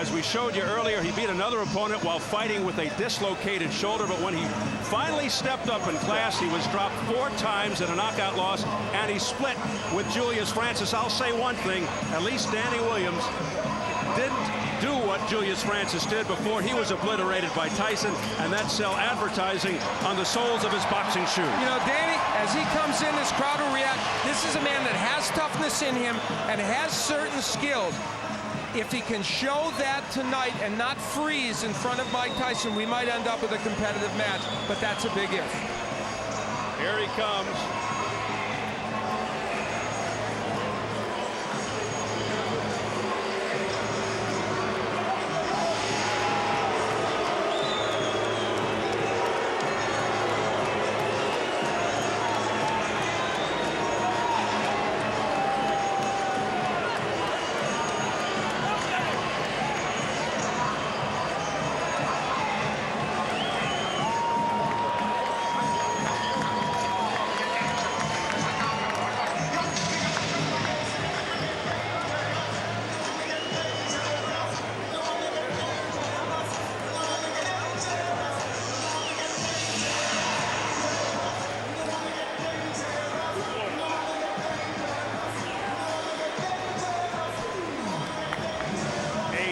As we showed you earlier, he beat another opponent while fighting with a dislocated shoulder, but when he finally stepped up in class, he was dropped 4 times in a knockout loss, and he split with Julius Francis. I'll say one thing, at least Danny Williams didn't do what Julius Francis did before. He was obliterated by Tyson, and that's sell advertising on the soles of his boxing shoes. You know, Danny, as he comes in, this crowd will react. This is a man that has toughness in him and has certain skills. If he can show that tonight and not freeze in front of Mike Tyson, we might end up with a competitive match, but that's a big if. Here he comes.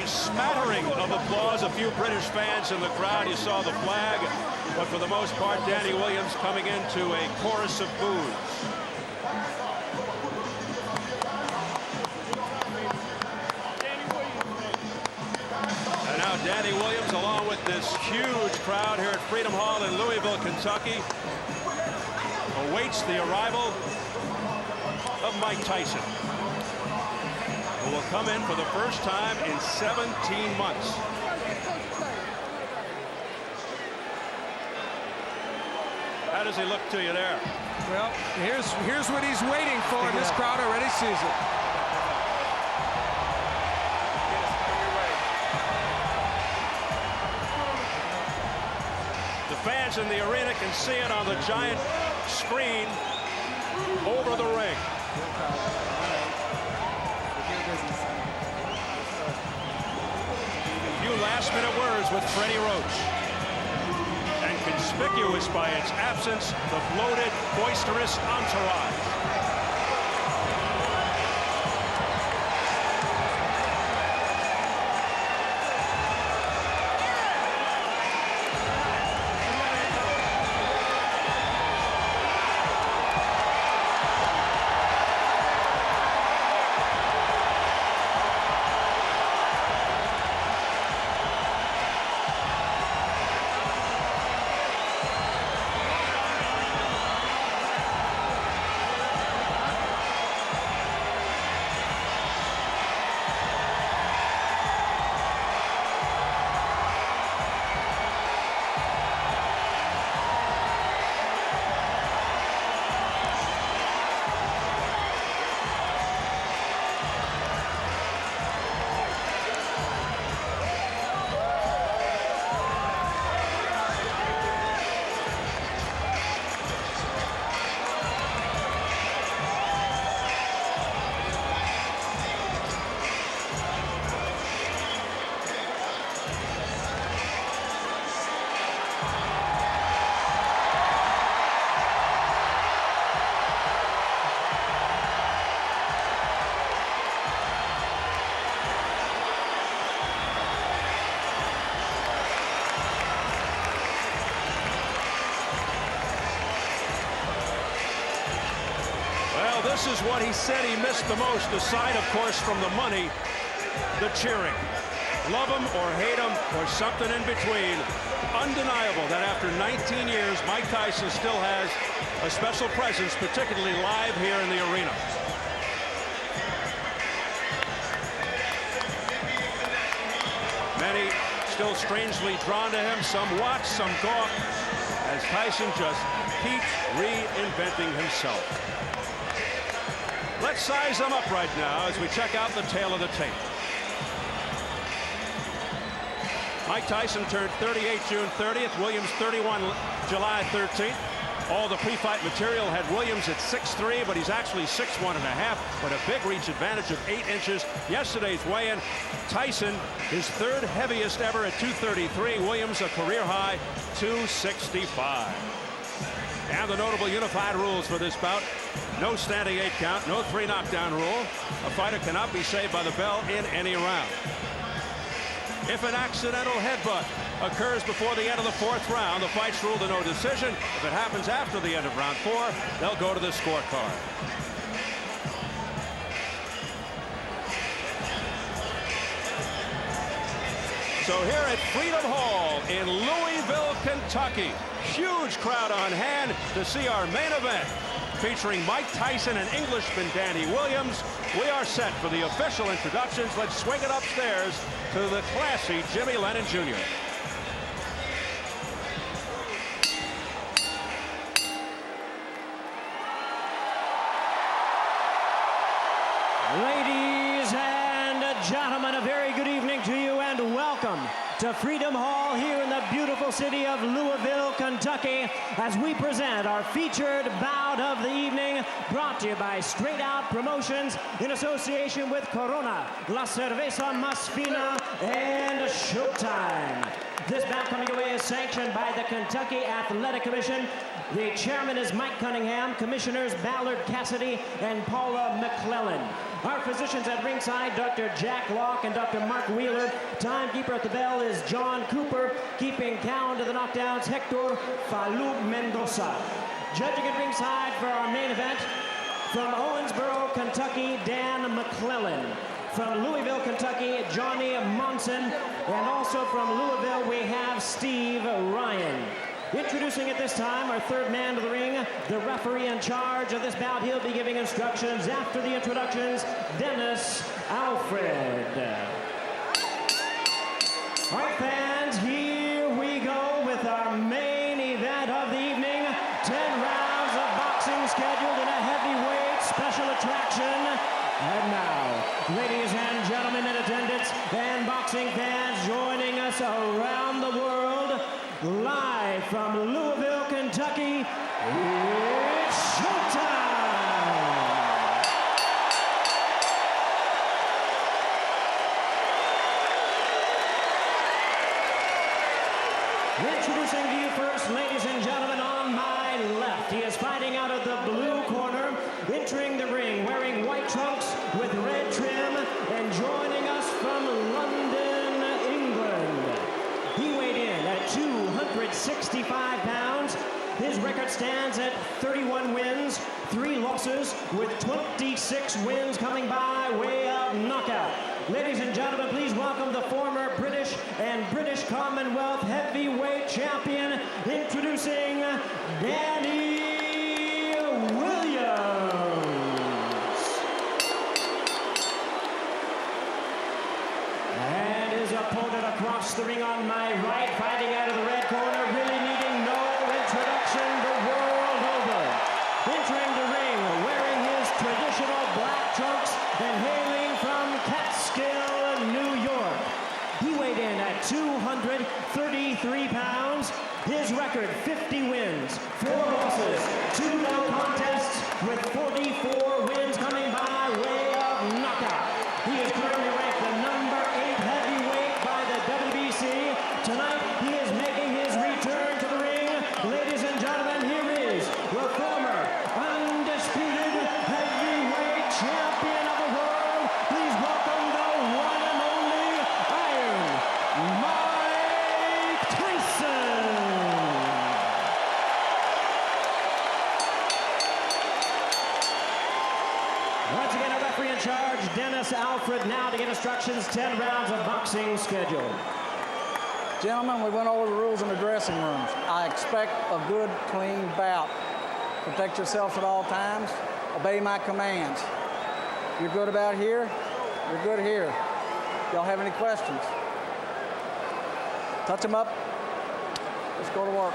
Smattering of applause, a few British fans in the crowd. You saw the flag, but for the most part, Danny Williams coming into a chorus of boos. And now Danny Williams, along with this huge crowd here at Freedom Hall in Louisville, Kentucky, awaits the arrival of Mike Tyson, who will come in for the first time in 17 months. How does he look to you there? Well, here's what he's waiting for, and this crowd already sees it. The fans in the arena can see it on the giant screen over the ring. Last-minute words with Freddie Roach. And conspicuous by its absence, the bloated, boisterous entourage. This is what he said he missed the most, aside, of course, from the money, the cheering. Love him or hate him or something in between. Undeniable that after 19 years, Mike Tyson still has a special presence, particularly live here in the arena. Many still strangely drawn to him. Some watch, some gawk, as Tyson just keeps reinventing himself. Let's size them up right now as we check out the tail of the tape. Mike Tyson turned 38 June 30th, Williams 31 July 13th. All the pre-fight material had Williams at 6'3", but he's actually 6'1.5", but a big reach advantage of 8 inches. Yesterday's weigh-in, Tyson, his third heaviest ever at 233. Williams, a career high, 265. And the notable unified rules for this bout: no standing 8 count, no 3 knockdown rule. A fighter cannot be saved by the bell in any round. If an accidental headbutt occurs before the end of the 4th round, the fight's ruled a no decision. If it happens after the end of round 4, they'll go to the scorecard. So here at Freedom Hall in Louisville, Kentucky, huge crowd on hand to see our main event, featuring Mike Tyson and Englishman Danny Williams. We are set for the official introductions. Let's swing it upstairs to the classy Jimmy Lennon Jr. Ladies and gentlemen, a very good evening to you and welcome to Freedom Hall here in the beautiful city of Louisville, Kentucky, as we present our featured bout of the evening, brought to you by Straight Out Promotions in association with Corona, La Cerveza Más Fina, and Showtime. This bout coming away is sanctioned by the Kentucky Athletic Commission. The chairman is Mike Cunningham, commissioners Ballard Cassidy and Paula McClellan. Our physicians at ringside, Dr. Jack Locke and Dr. Mark Wheeler. Timekeeper at the bell is John Cooper. Keeping count of the knockdowns, Hector Falou Mendoza. Judging at ringside for our main event, from Owensboro, Kentucky, Dan McClellan. From Louisville, Kentucky, Johnny Monson. And also from Louisville, we have Steve Ryan. Introducing at this time our third man to the ring, the referee in charge of this bout. He'll be giving instructions after the introductions, Dennis Alfred. All right, fans, here we go with our main event of the evening. 10 rounds of boxing scheduled in a heavyweight special attraction. And now, ladies and gentlemen in attendance and boxing fans joining us around the world, live from Louisville, Kentucky, it's showtime! Introducing to you first, ladies and gentlemen, on my left, he is fighting out of the blue corner, entering the ring wearing white trunks with red trim, and joining us from London, England. He weighed in at 265 pounds. His record stands at 31 wins, 3 losses, with 26 wins coming by way of knockout. Ladies and gentlemen, please welcome the former British and British Commonwealth heavyweight champion, introducing Danny Williams. And his opponent across the ring on my right, fighting out of the red corner, really needing no introduction the world over. Entering the ring, wearing his traditional black trunks and hailing from Catskill, New York. He weighed in at 233 pounds. His record, 50 wins, 4 losses, 2 no contests, with 44 wins coming by way of knockout. He is currently ranked the number 8 heavyweight by the WBC. Tonight, he is making his return to the ring. Ladies and gentlemen, here is the former undisputed heavyweight champion of the world. Please welcome the one and only Iron Mike Tyson. Once again, a referee in charge, Dennis Alfred, now to get instructions, 10 rounds of boxing scheduled. Gentlemen, we went over the rules in the dressing rooms. I expect a good, clean bout. Protect yourself at all times. Obey my commands. You're good about here, you're good here. Y'all have any questions? Touch them up. Let's go to work.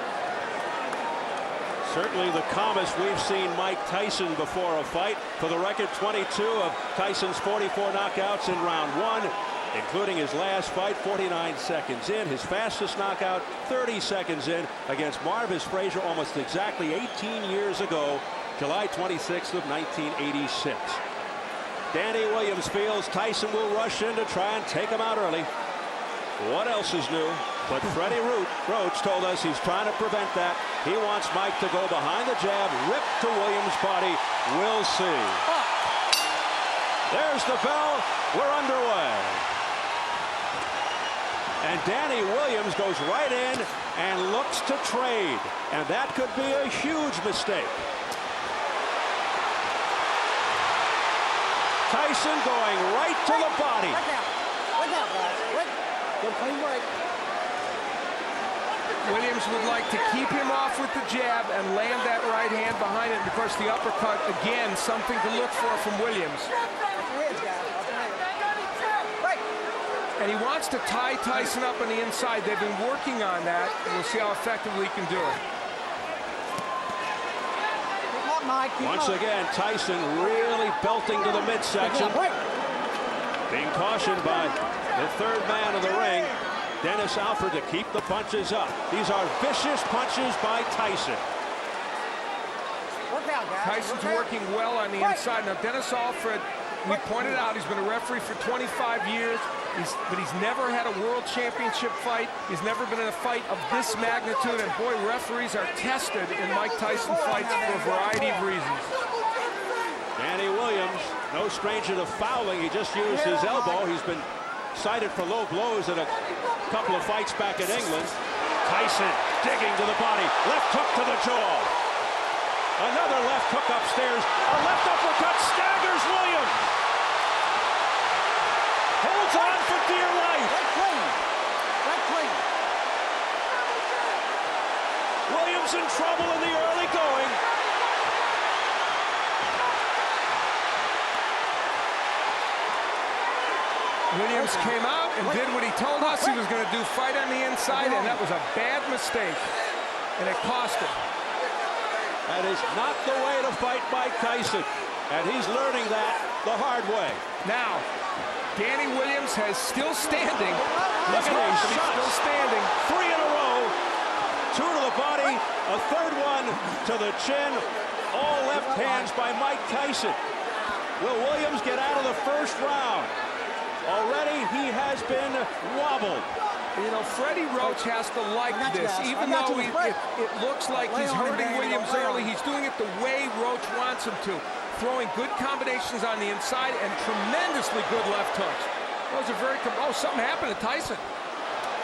Certainly the calmest we've seen Mike Tyson before a fight. For the record, 22 of Tyson's 44 knockouts in round 1. including his last fight 49 seconds in, his fastest knockout 30 seconds in against Marvis Frazier almost exactly 18 years ago, July 26th of 1986. Danny Williams feels Tyson will rush in to try and take him out early. What else is new? But Freddie Roach told us he's trying to prevent that. He wants Mike to go behind the jab, rip to Williams' body. We'll see. There's the bell. We're underway. And Danny Williams goes right in and looks to trade. And that could be a huge mistake. Tyson going right to the body. Look out, guys. Good clean break. Williams would like to keep him off with the jab and land that right hand behind it. And of course, the uppercut, again, something to look for from Williams. And he wants to tie Tyson up on the inside. They've been working on that. We'll see how effectively he can do it. Once again, Tyson really belting to the midsection. Being cautioned by the third man of the ring, Dennis Alford, to keep the punches up. These are vicious punches by Tyson. Tyson's working well on the inside. Now, Dennis Alford, we pointed out, he's been a referee for 25 years, but he's never had a world championship fight. He's never been in a fight of this magnitude, and boy, referees are tested in Mike Tyson fights for a variety of reasons. Danny Williams, no stranger to fouling. He just used his elbow. He's been cited for low blows in a couple of fights back in England. Tyson digging to the body. Left hook to the jaw. Another left hook upstairs. A left uppercut staggers Williams. Holds on for dear life. Williams in trouble in the early going. Williams came out and did what he told us he was going to do, fight on the inside, and that was a bad mistake, and it cost him. That is not the way to fight Mike Tyson, and he's learning that the hard way. Now, Danny Williams has still standing. Look at these shots. Still standing. 3 in a row. 2 to the body, a third one to the chin. All left hands by Mike Tyson. Will Williams get out of the first round? Already he has been wobbled. You know, Freddie Roach has to like this, even though it looks like he's hurting Williams early. He's doing it the way Roach wants him to, throwing good combinations on the inside and tremendously good left hooks. Those are very, something happened to Tyson.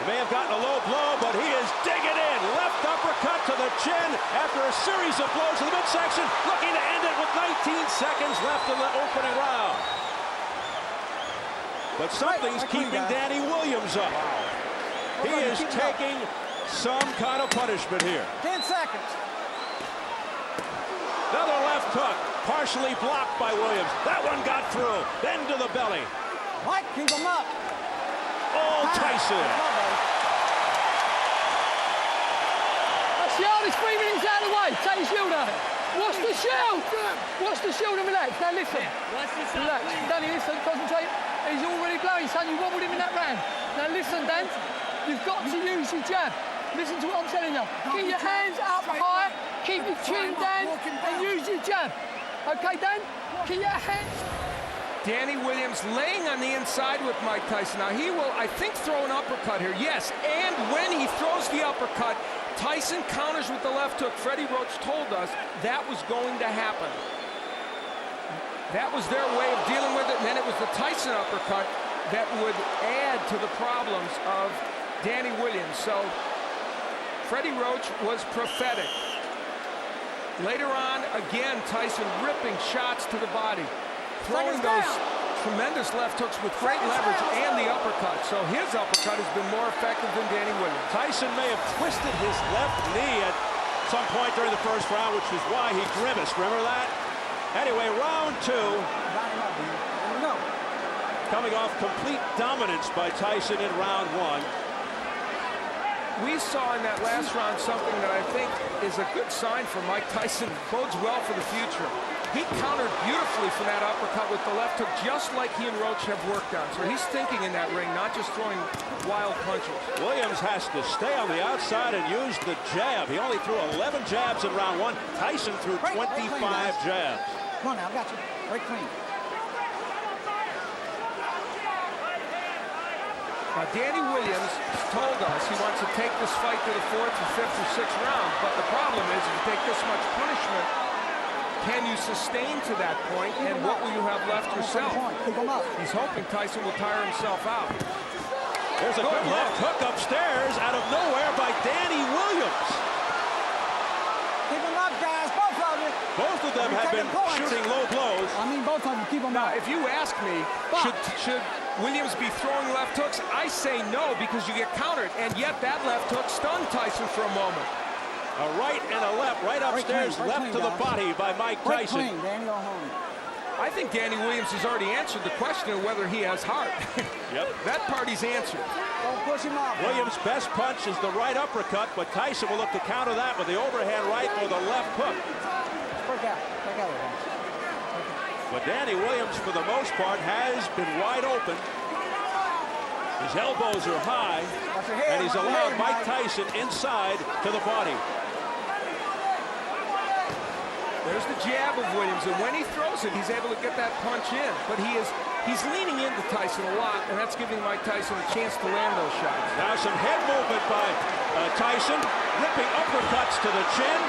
He may have gotten a low blow, but he is digging in. Left uppercut to the chin after a series of blows to the midsection, looking to end it with 19 seconds left in the opening round. But something's keeping Danny Williams up. He is taking some kind of punishment here. 10 seconds. Another left hook, partially blocked by Williams. That one got through, then to the belly. Mike, keep him up. Oh, Tyson. That's the hardest 3 minutes out of the way. Take your shield out. Watch the shield. Watch the shield and relax. Now listen. Relax. Danny, listen, concentrate. He's already blowing, son. You wobbled him in that round. Now listen, Dan. You've got to use your jab. Listen to what I'm telling you. Keep your hands up high. Keep your chin down and use your jab. Okay, Dan? Keep your hands. Danny Williams laying on the inside with Mike Tyson. Now he will, I think, throw an uppercut here. Yes, and when he throws the uppercut, Tyson counters with the left hook. Freddie Roach told us that was going to happen. That was their way of dealing with it, and then it was the Tyson uppercut that would add to the problems of Danny Williams. So Freddie Roach was prophetic. Later on, again, Tyson ripping shots to the body, throwing those tremendous left hooks with great leverage and the uppercut. So his uppercut has been more effective than Danny Williams. Tyson may have twisted his left knee at some point during the first round, which is why he grimaced. Remember that? Anyway, round 2. Coming off complete dominance by Tyson in round 1. We saw in that last round something that I think is a good sign for Mike Tyson. Bodes well for the future. He countered beautifully from that uppercut with the left hook, just like he and Roach have worked on. So he's thinking in that ring, not just throwing wild punches. Williams has to stay on the outside and use the jab. He only threw 11 jabs in round one. Tyson threw 25 jabs. Come on now, I got you. Break clean. Now, Danny Williams told us he wants to take this fight to the 4th or 5th or 6th round, but the problem is if you take this much punishment, can you sustain to that point, and what will you have left yourself? Keep him up. He's hoping Tyson will tire himself out. There's a good left hook upstairs out of nowhere by Danny Williams. Keep him up, guys, both of you. Both of them have been shooting low blows. I mean, both of them, keep them up. Now, if you ask me, should Williams be throwing left hooks? I say no, because you get countered, and yet that left hook stunned Tyson for a moment. A right and a left, right upstairs, left to the body by Mike Tyson. Danny, go home. I think Danny Williams has already answered the question of whether he has heart. Yep. That part he's answered. Don't push him off. Williams' best punch is the right uppercut, but Tyson will look to counter that with the overhand right or the left hook. Break out. Break out of there. But Danny Williams, for the most part, has been wide open. His elbows are high, and he's allowed Mike Tyson inside to the body. There's the jab of Williams, and when he throws it, he's able to get that punch in. But he's leaning into Tyson a lot, and that's giving Mike Tyson a chance to land those shots. Now some head movement by Tyson, ripping uppercuts to the chin.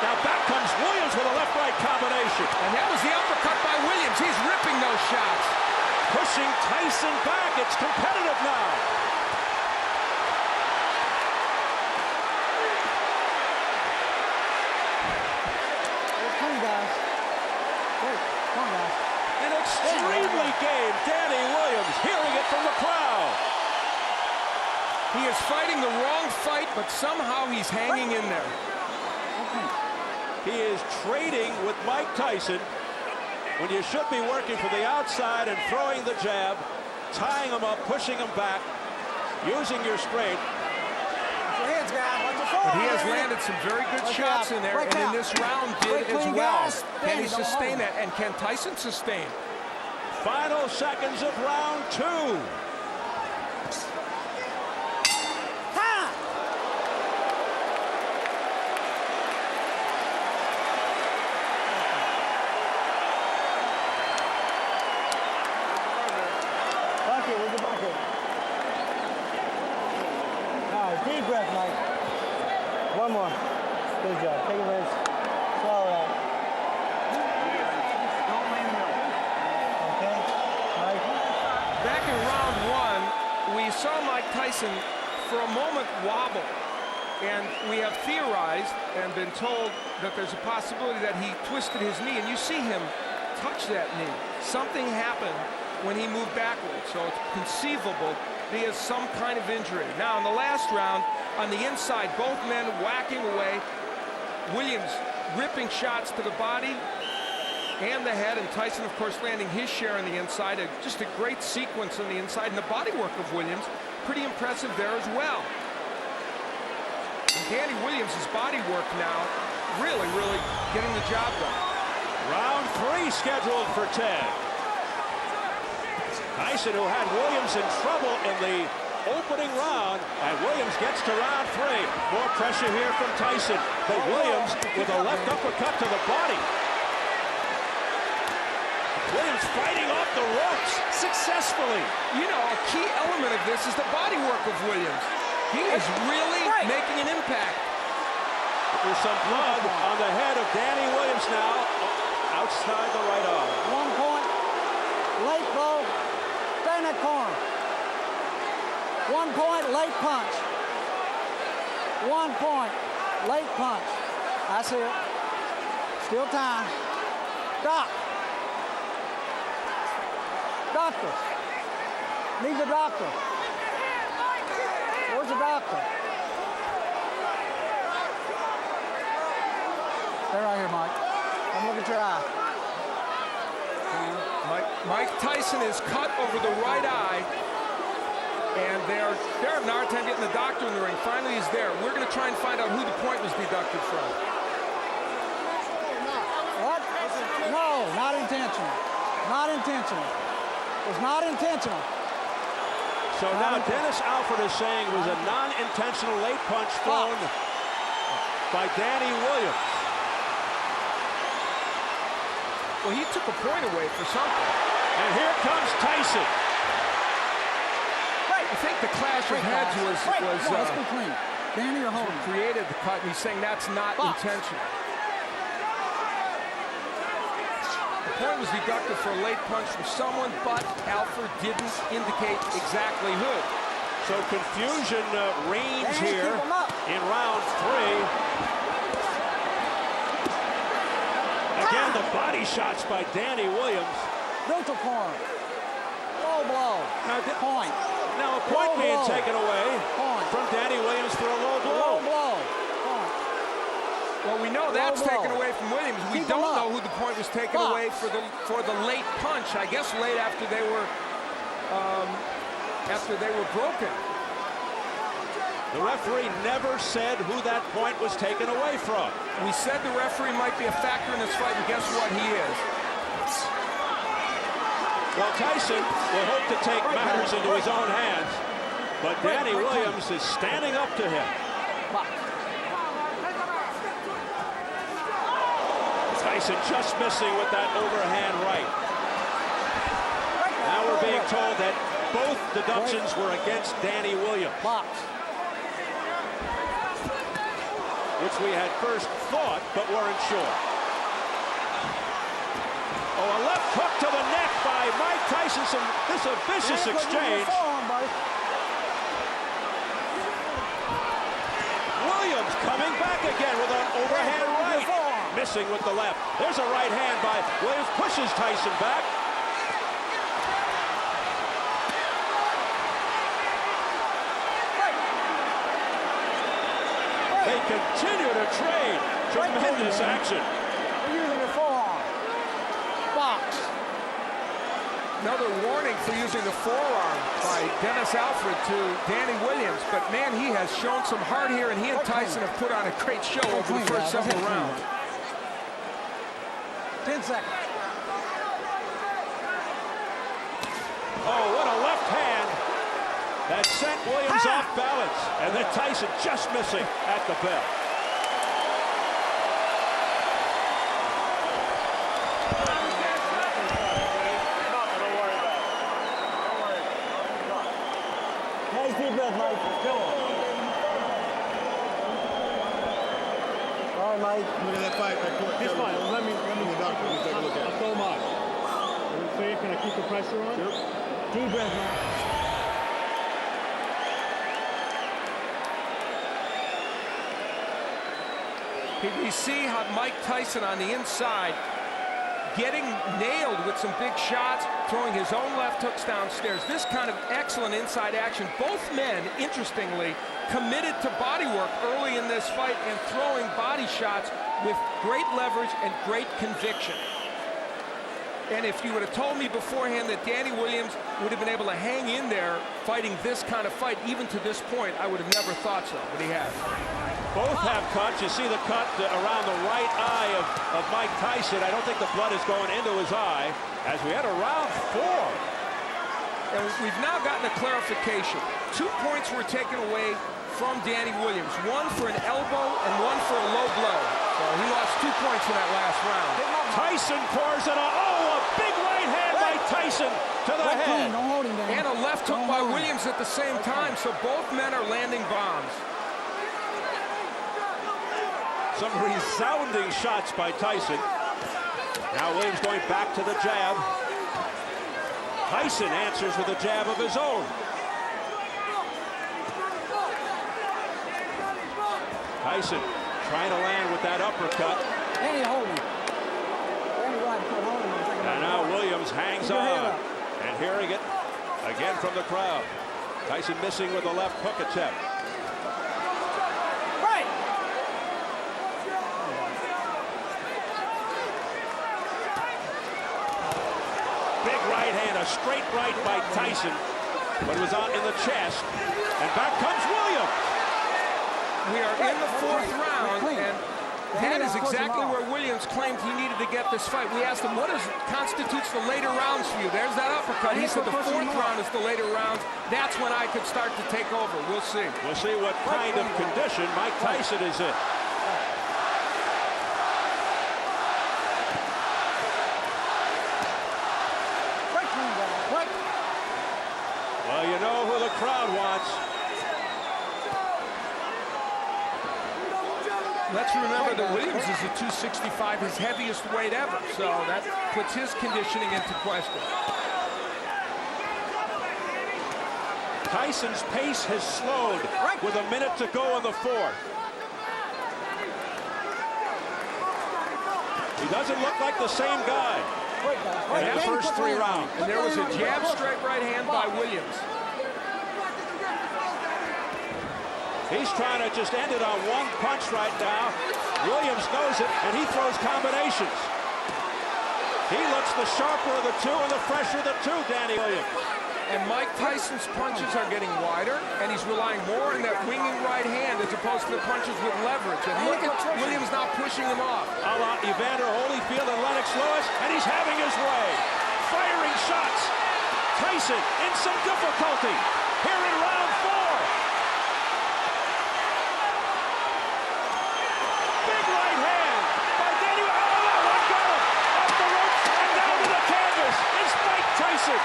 Now back comes Williams with a left-right combination. And that was the uppercut by Williams. He's ripping those shots. Pushing Tyson back. It's competitive now. An extremely game Danny Williams, hearing it from the crowd. He is fighting the wrong fight, but somehow he's hanging in there. He is trading with Mike Tyson when you should be working from the outside and throwing the jab, tying him up, pushing him back, using your strength. But he has landed some very good shots in there, and in this round did as well. Can he sustain that, and can Tyson sustain? Final seconds of round two. Deep breath, Mike. One more. Good job. Take a rinse. Swallow that. Don't lean him. Okay? Mike? Back in round one, we saw Mike Tyson for a moment wobble. And we have theorized and been told that there's a possibility that he twisted his knee. And you see him touch that knee. Something happened when he moved backwards. So it's conceivable he has some kind of injury. Now, in the last round, on the inside, both men whacking away. Williams ripping shots to the body and the head, and Tyson, of course, landing his share on the inside. Just a great sequence on the inside, and the body work of Williams, pretty impressive there as well. And Danny Williams' body work now, really, really getting the job done. Round three scheduled for 10. Tyson, who had Williams in trouble in the opening round, and Williams gets to round three. More pressure here from Tyson, but Williams with a left uppercut to the body. Williams fighting off the ropes successfully. You know, a key element of this is the body work of Williams. He is really making an impact. There's some blood on the head of Danny Williams now, outside the right arm. 1 point, late blow, stay in that corner. 1 point, late punch. 1 point, late punch. That's it. Still time. Stop. Doctor. Need the doctor. Where's the doctor? Stay right here, Mike. Come look at your eye. Mike Tyson is cut over the right eye, and they're having a hard time getting the doctor in the ring. Finally, he's there. We're going to try and find out who the point was deducted from. What? low, not intentional. Not intentional. It was not intentional. So now Dennis Alford is saying it was a non-intentional late punch thrown by Danny Williams. Well, he took a point away for something. And here comes Tyson. I think the clash of heads was let's be clean. Danny or Holden? Created the cut, and he's saying that's not intentional. The point was deducted for a late punch from someone, but Alford didn't indicate exactly who. So confusion reigns here in round 3. Again, the body shots by Danny Williams. Neutral corner. Low blow. Point. Now a point being taken away from Danny Williams for a low blow. Low blow. Point. Well, we know that's taken away from Williams. We don't know who the point was taken away for the late punch. I guess late after they were broken. The referee never said who that point was taken away from. We said the referee might be a factor in this fight, and guess what? He is. Well, Tyson will hope to take matters into his own hands, but Danny Williams is standing up to him. Tyson just missing with that overhand right. Now we're being told that both deductions were against Danny Williams, which we had first thought but weren't sure. Oh, a left hook to the neck by Mike Tyson. This is a vicious exchange. Williams coming back again with an overhand right. Missing with the left. There's a right hand by Williams. Pushes Tyson back. They continue to trade. Tremendous action. Using the forearm. Box. Another warning for using the forearm by Dennis Alford to Danny Williams. But, man, he has shown some heart here, and he and Tyson have put on a great show over the first several rounds. 10 seconds. Oh, what a left hand that sent Williams off balance. And then Tyson just missing at the bell. Nice deep breath, Mike. All right, Mike. Look at that fight right quick. He's fine. Let me the doctor. Let me take a look at it. I'll throw him out. Are we fair? Can I keep the pressure on? Sure. Deep breath, Mike. We see how Mike Tyson on the inside getting nailed with some big shots, throwing his own left hooks downstairs. This kind of excellent inside action. Both men, interestingly, committed to body work early in this fight and throwing body shots with great leverage and great conviction. And if you would have told me beforehand that Danny Williams would have been able to hang in there fighting this kind of fight, even to this point, I would have never thought so, but he has. Both have cuts. You see the cut around the right eye of Mike Tyson. I don't think the blood is going into his eye as we had a round 4. And we've now gotten a clarification. 2 points were taken away from Danny Williams. One for an elbow and one for a low blow. So he lost 2 points in that last round. Tyson pours it on. Oh, a big right hand by Tyson to the head. And a left hook by Williams at the same time. So both men are landing bombs. Some resounding shots by Tyson. Now Williams going back to the jab. Tyson answers with a jab of his own. Tyson trying to land with that uppercut. And now Williams hangs on. And hearing it again from the crowd. Tyson missing with a left hook attempt. Big right hand, a straight right by Tyson, but it was out in the chest. And back comes Williams. We are in the 4th round, and That is exactly where Williams claimed he needed to get this fight. We asked him, what constitutes the later rounds for you? There's that uppercut. He said the fourth round is the later rounds. That's when I could start to take over. We'll see. We'll see what kind of condition Mike Tyson is in. Well, you know who the crowd wants. Let's remember that Williams is at 265, his heaviest weight ever, so that puts his conditioning into question. Tyson's pace has slowed with a minute to go in the fourth. He doesn't look like the same guy in the first 3 rounds. And there was a jab straight right hand by Williams. He's trying to just end it on one punch right now. Williams knows it, and he throws combinations. He looks the sharper of the two and the fresher of the two, Danny Williams. And Mike Tyson's punches are getting wider, and he's relying more on that winging right hand as opposed to the punches with leverage. And look at Williams now pushing him off. A la Evander, Holyfield, and Lennox Lewis, and he's having his way. Firing shots. Tyson in some difficulty here in round 4. Big right hand by Danny. Oh, that one got him. Off the ropes and down to the canvas. It's Mike Tyson.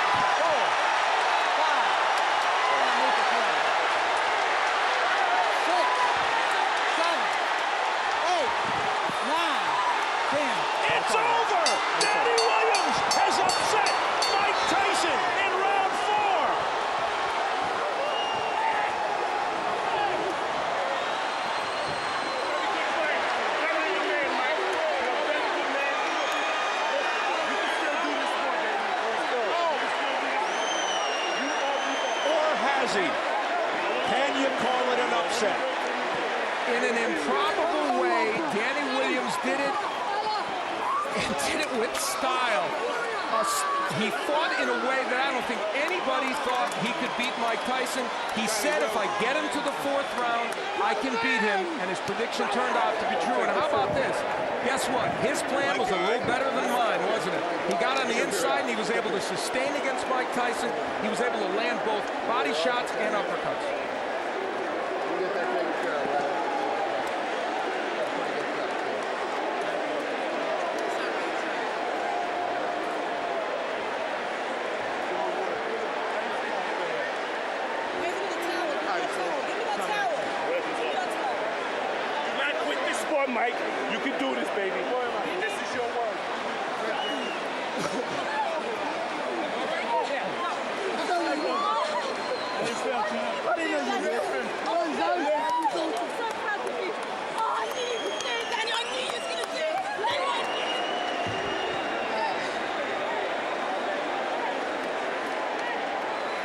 10. It's over! Danny Williams has upset Mike Tyson in round 4. Or has he? Can you call it an upset? In an improbable way, Danny Williams did it, and did it with style. He fought in a way that I don't think anybody thought he could beat Mike Tyson. He said, if I get him to the 4th round, I can beat him, and his prediction turned out to be true. And how about this? Guess what? His plan was a little better than mine, wasn't it? He got on the inside, and he was able to sustain against Mike Tyson. He was able to land both body shots and uppercuts. Mike, you can do this, baby. This is your world.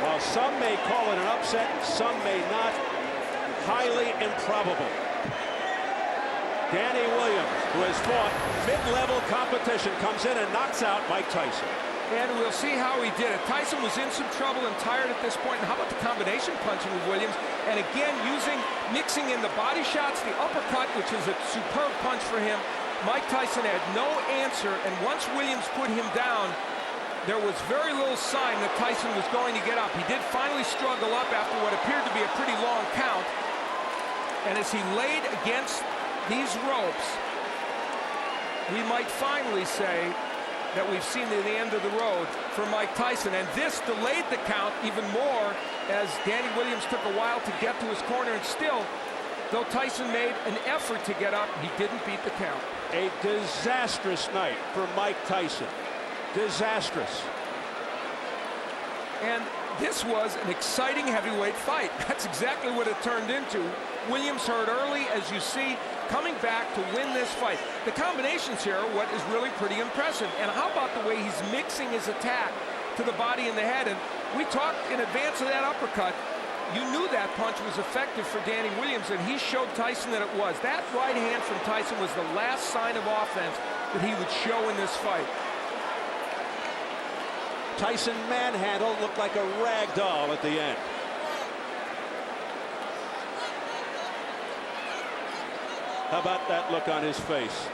While some may call it an upset, some may not. Highly improbable. Danny Williams, who has fought mid-level competition, comes in and knocks out Mike Tyson. And we'll see how he did it. Tyson was in some trouble and tired at this point. And how about the combination punching with Williams? And again, mixing in the body shots, the uppercut, which is a superb punch for him. Mike Tyson had no answer. And once Williams put him down, there was very little sign that Tyson was going to get up. He did finally struggle up after what appeared to be a pretty long count. And as he laid against these ropes, we might finally say that we've seen the end of the road for Mike Tyson. And this delayed the count even more as Danny Williams took a while to get to his corner. And still, though Tyson made an effort to get up, he didn't beat the count. A disastrous night for Mike Tyson. Disastrous. And this was an exciting heavyweight fight. That's exactly what it turned into. Williams hurt early, as you see, coming back to win this fight. The combinations here are what is really pretty impressive. And how about the way he's mixing his attack to the body and the head? And we talked in advance of that uppercut. You knew that punch was effective for Danny Williams, and he showed Tyson that it was. That right hand from Tyson was the last sign of offense that he would show in this fight. Tyson manhandled, looked like a rag doll at the end. How about that look on his face?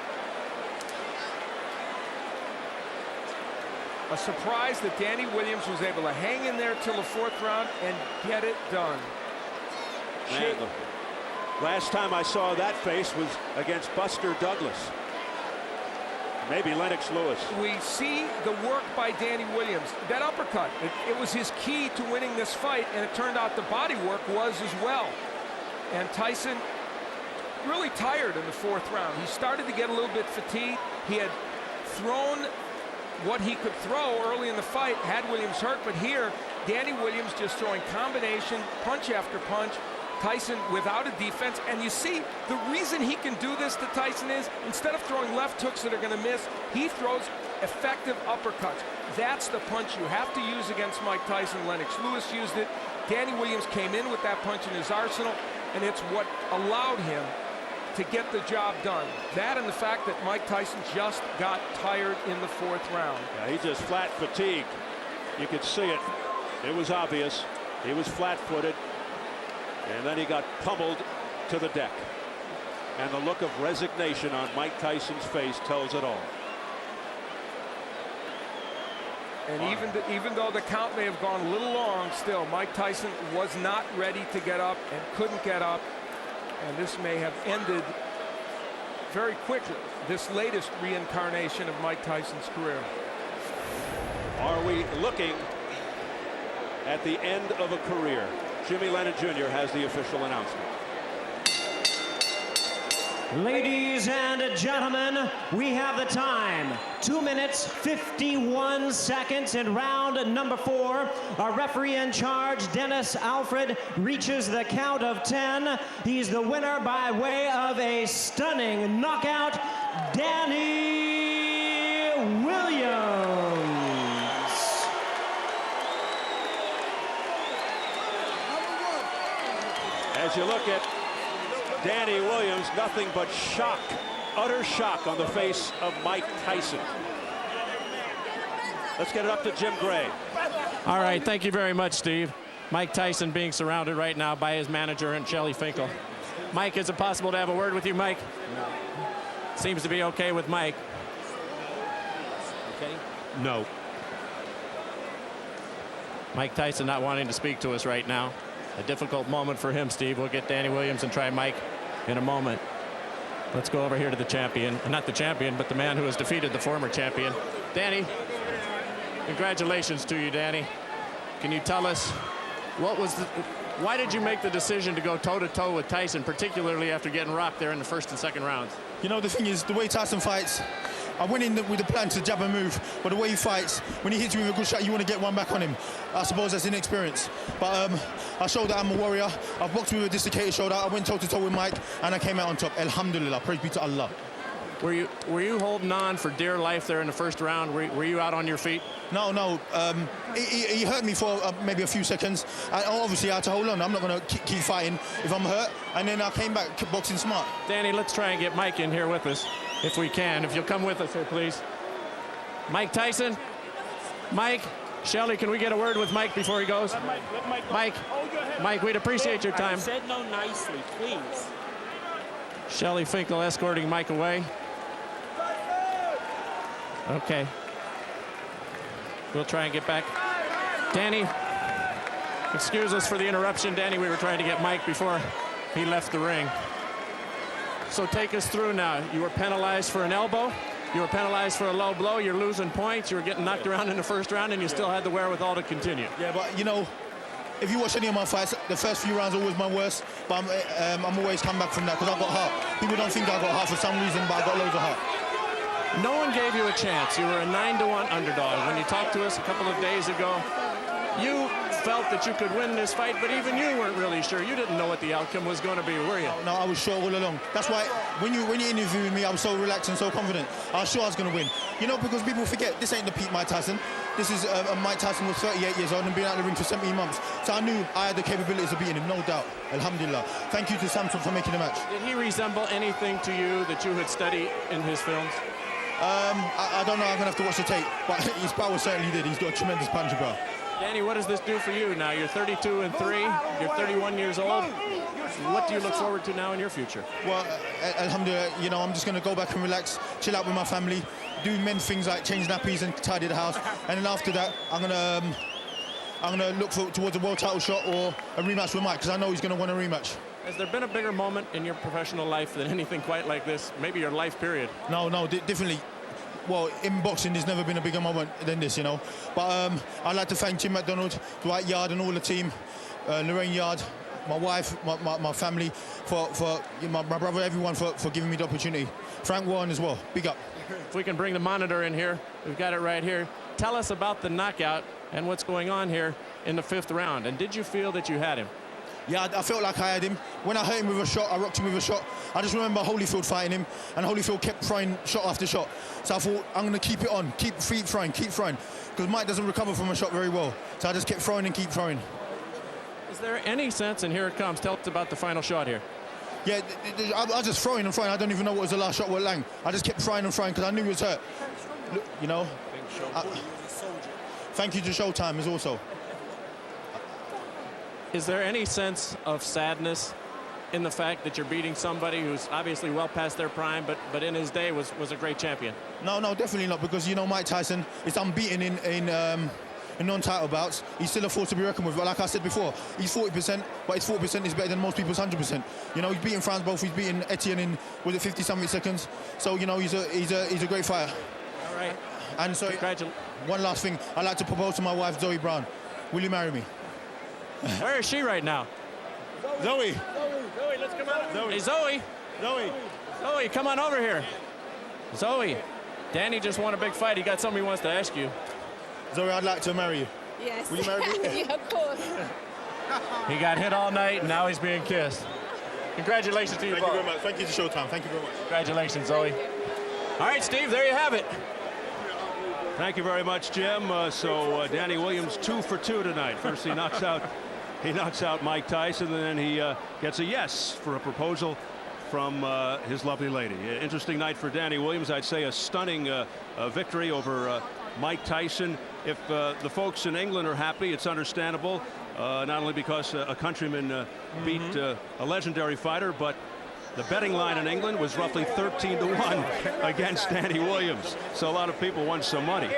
A surprise that Danny Williams was able to hang in there till the 4th round and get it done. Man, the last time I saw that face was against Buster Douglas. Maybe Lennox Lewis. We see the work by Danny Williams. That uppercut, it was his key to winning this fight, and it turned out the body work was as well. And Tyson really tired in the 4th round. He started to get a little bit fatigued. He had thrown what he could throw early in the fight, had Williams hurt, but here, Danny Williams just throwing combination, punch after punch. Tyson without a defense, and you see the reason he can do this to Tyson is instead of throwing left hooks that are going to miss, he throws effective uppercuts. That's the punch you have to use against Mike Tyson. Lennox Lewis used it. Danny Williams came in with that punch in his arsenal, and it's what allowed him to get the job done. That and the fact that Mike Tyson just got tired in the 4th round. Yeah, he just flat fatigued. You could see it. It was obvious. He was flat-footed. And then he got pummeled to the deck. And the look of resignation on Mike Tyson's face tells it all. And even though the count may have gone a little long, still, Mike Tyson was not ready to get up and couldn't get up. And this may have ended very quickly, this latest reincarnation of Mike Tyson's career. Are we looking at the end of a career? Jimmy Lennon Jr. has the official announcement. Ladies and gentlemen, we have the time. 2 minutes, 51 seconds in round number 4. Our referee in charge, Dennis Alfred, reaches the count of 10. He's the winner by way of a stunning knockout, Danny Williams. As you look at Danny Williams, nothing but shock, utter shock on the face of Mike Tyson. Let's get it up to Jim Gray. All right, thank you very much, Steve. Mike Tyson being surrounded right now by his manager and Shelly Finkel. Mike, is it possible to have a word with you, Mike? No. Seems to be okay with Mike. Okay? No. Mike Tyson not wanting to speak to us right now. A difficult moment for him, Steve. We'll get Danny Williams and try Mike in a moment. Let's go over here to the champion. Not the champion, but the man who has defeated the former champion. Danny, congratulations to you, Danny. Can you tell us why did you make the decision to go toe-to-toe with Tyson, particularly after getting rocked there in the 1st and 2nd rounds? You know, the thing is, the way Tyson fights, I went in with the plan to jab and move, but the way he fights, when he hits you with a good shot, you want to get one back on him. I suppose that's inexperience. But I showed that I'm a warrior. I've boxed with a dislocated shoulder. I went toe-to-toe with Mike, and I came out on top. Alhamdulillah, praise be to Allah. Were you holding on for dear life there in the 1st round? Were you out on your feet? No. He hurt me for maybe a few seconds. Obviously, I had to hold on. I'm not going to keep fighting if I'm hurt. And then I came back boxing smart. Danny, let's try and get Mike in here with us, if we can. If you'll come with us here, please. Mike Tyson. Mike. Shelly, can we get a word with Mike before he goes? Let Mike go. Mike. Mike, we'd appreciate your time. I said no nicely, please. Shelly Finkel escorting Mike away. Okay. We'll try and get back. Danny, excuse us for the interruption. Danny, we were trying to get Mike before he left the ring. So take us through now. You were penalized for an elbow. You were penalized for a low blow. You're losing points. You were getting knocked around in the 1st round, and you still had the wherewithal to continue. Yeah, but, you know, if you watch any of my fights, the first few rounds are always my worst, but I'm always come back from that because I've got heart. People don't think I've got heart for some reason, but I've got loads of heart. No one gave you a chance. You were a 9-1 underdog. When you talked to us a couple of days ago, you felt that you could win this fight, but even you weren't really sure. You didn't know what the outcome was going to be, were you? No, I was sure all along. That's why when you interviewed me, I was so relaxed and so confident. I was sure I was going to win. You know, because people forget, this ain't the peak Mike Tyson. This is Mike Tyson was 38 years old and been out of the ring for 17 months. So I knew I had the capabilities of beating him, no doubt. Alhamdulillah. Thank you to Samson for making the match. Did he resemble anything to you that you had studied in his films? I don't know. I'm going to have to watch the tape. But his power certainly did. He's got a tremendous punch, bro. Danny, what does this do for you now? You're 32-3. You're 31 years old. What do you look forward to now in your future? Well, alhamdulillah, you know, I'm just going to go back and relax, chill out with my family, do many things like change nappies and tidy the house. And then after that, I'm going to look towards a world title shot or a rematch with Mike, because I know he's going to want a rematch. Has there been a bigger moment in your professional life than anything quite like this? Maybe your life period? No, definitely. Well, in boxing, there's never been a bigger moment than this, you know. But I'd like to thank Tim McDonald, Dwight Yard, and all the team, Lorraine Yard, my wife, my family, for my brother, everyone for giving me the opportunity. Frank Warren as well. Big up. If we can bring the monitor in here, we've got it right here. Tell us about the knockout and what's going on here in the 5th round. And did you feel that you had him? Yeah, I felt like I had him. When I hurt him with a shot, I rocked him with a shot. I just remember Holyfield fighting him, and Holyfield kept throwing shot after shot. So I thought, I'm going to keep it on, keep throwing, because Mike doesn't recover from a shot very well. So I just kept throwing and keep throwing. Is there any sense, and here it comes, tell us about the final shot here. Yeah, I was just throwing and throwing. I don't even know what was the last shot with Lang. I just kept throwing and throwing because I knew he was hurt. Look, you know. Thank you to Showtime as also. Is there any sense of sadness in the fact that you're beating somebody who's obviously well past their prime, but in his day was a great champion? No, definitely not, because, you know, Mike Tyson is unbeaten in non-title bouts. He's still a force to be reckoned with. But like I said before, he's 40%, but his 40% is better than most people's 100%. You know, he's beaten Franz both. He's beaten Etienne in, was it 50-something seconds? So, you know, he's a great fighter. All right. And so, one last thing. I'd like to propose to my wife, Zoe Brown. Will you marry me? Where is she right now? Zoe, let's come out. Zoe. Hey, Zoe. Zoe, come on over here. Zoe, Danny just won a big fight. He got something he wants to ask you. Zoe, I'd like to marry you. Yes. Will you marry me? Yeah, of course. He got hit all night, and now he's being kissed. Congratulations to you both. Thank you very much. Thank you to Showtime. Thank you very much. Congratulations, Zoe. All right, Steve, there you have it. Thank you very much, Jim. So Danny Williams 2 for 2 tonight. First he knocks out Mike Tyson, and then he gets a yes for a proposal from his lovely lady. Interesting night for Danny Williams. I'd say a stunning victory over Mike Tyson. If the folks in England are happy, it's understandable. Not only because a countryman beat a legendary fighter, but the betting line in England was roughly 13-1 against Danny Williams. So a lot of people won some money.